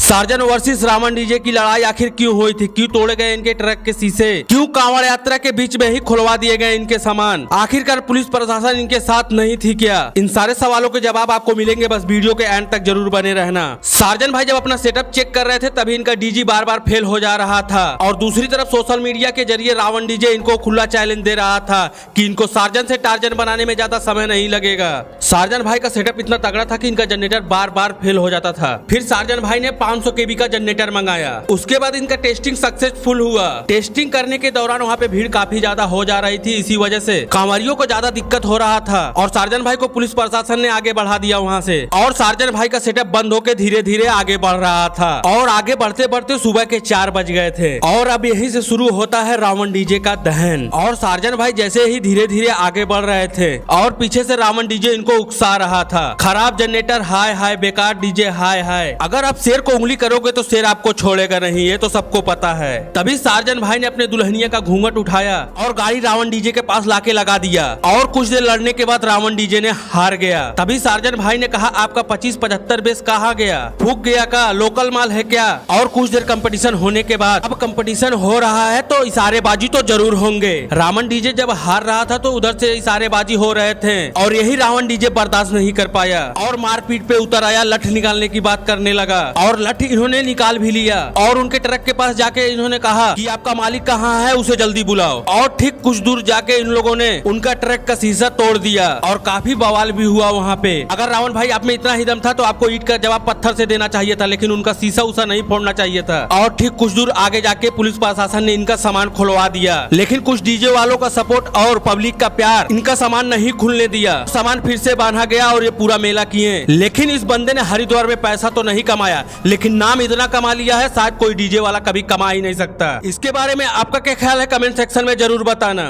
Surgeon versus Ravan DJ की लड़ाई आखिर क्यों हुई थी? क्यों तोड़े गए इनके ट्रक के शीशे? क्यों कांवड़ यात्रा के बीच में ही खुलवा दिए गए इनके सामान? आखिरकार पुलिस प्रशासन इनके साथ नहीं थी क्या? इन सारे सवालों के जवाब आपको मिलेंगे, बस वीडियो के एंड तक जरूर बने रहना। सार्जन भाई जब अपना सेटअप चेक कर रहे थे तभी इनका डीजी बार बार फेल हो जा रहा था और दूसरी तरफ सोशल मीडिया के जरिए रावण डीजे इनको खुला चैलेंज दे रहा था कि इनको सार्जन से टार्जन बनाने में ज्यादा समय नहीं लगेगा। सार्जन भाई का सेटअप इतना तगड़ा था कि इनका जनरेटर बार बार फेल हो जाता था। फिर सार्जन भाई ने 500 केबी का जनरेटर मंगाया। उसके बाद इनका टेस्टिंग सक्सेसफुल हुआ। टेस्टिंग करने के दौरान वहाँ पे भीड़ काफी ज्यादा हो जा रही थी, इसी वजह से कांवरियों को ज्यादा दिक्कत हो रहा था और सार्जन भाई को पुलिस प्रशासन ने आगे बढ़ा दिया वहाँ से और सार्जन भाई का सेटअप बंद होकर धीरे धीरे आगे बढ़ रहा था और आगे बढ़ते बढ़ते सुबह के 4 बज गए थे और अब यही से शुरू होता है रावण डीजे का दहन। और सार्जन भाई जैसे ही धीरे धीरे आगे बढ़ रहे थे और पीछे से रावण डीजे इनको उकसा रहा था, खराब जनरेटर, हाय हाय, बेकार डीजे, हाय हाय। अगर आप शेर को उंगली करोगे तो शेर आपको छोड़ेगा नहीं, ये तो सबको पता है। तभी सार्जन भाई ने अपने दुल्हनिया का घूंघट उठाया और गाड़ी रावण डीजे के पास लाके लगा दिया और कुछ देर लड़ने के बाद रावण डीजे ने हार गया। तभी सार्जन भाई ने कहा, आपका 25-75 बेस कहाँ गया? फूक गया का? लोकल माल है क्या? और कुछ देर कंपटीशन होने के बाद अब कंपटीशन हो रहा है तो इशारेबाजी तो जरूर होंगे। रावण डीजे जब हार रहा था तो उधर से इशारेबाजी हो रहे थे और यही रावण डीजे बर्दाश्त नहीं कर पाया और मारपीट पे उतर आया, लठ निकालने की बात करने लगा और लठ इन्होंने निकाल भी लिया और उनके ट्रक के पास जाके इन्होंने कहा कि आपका मालिक कहाँ है, उसे जल्दी बुलाओ। और ठीक कुछ दूर जाके इन लोगों ने उनका ट्रक का शीशा तोड़ दिया और काफी बवाल भी हुआ वहाँ पे। अगर रावण भाई आप में इतना ही दम था तो आपको ईंट का जवाब पत्थर से देना चाहिए था, लेकिन उनका शीशा उसा नहीं फोड़ना चाहिए था। और ठीक कुछ दूर आगे जाके पुलिस प्रशासन ने इनका सामान खुलवा दिया, लेकिन कुछ डीजे वालों का सपोर्ट और पब्लिक का प्यार इनका सामान नहीं खुलने दिया। सामान फिर से बांधा गया और ये पूरा मेला किए। लेकिन इस बंदे ने हरिद्वार में पैसा तो नहीं कमाया, लेकिन नाम इतना कमा लिया है शायद कोई डीजे वाला कभी कमा ही नहीं सकता। इसके बारे में आपका क्या ख्याल है? कमेंट सेक्शन में जरूर बताना।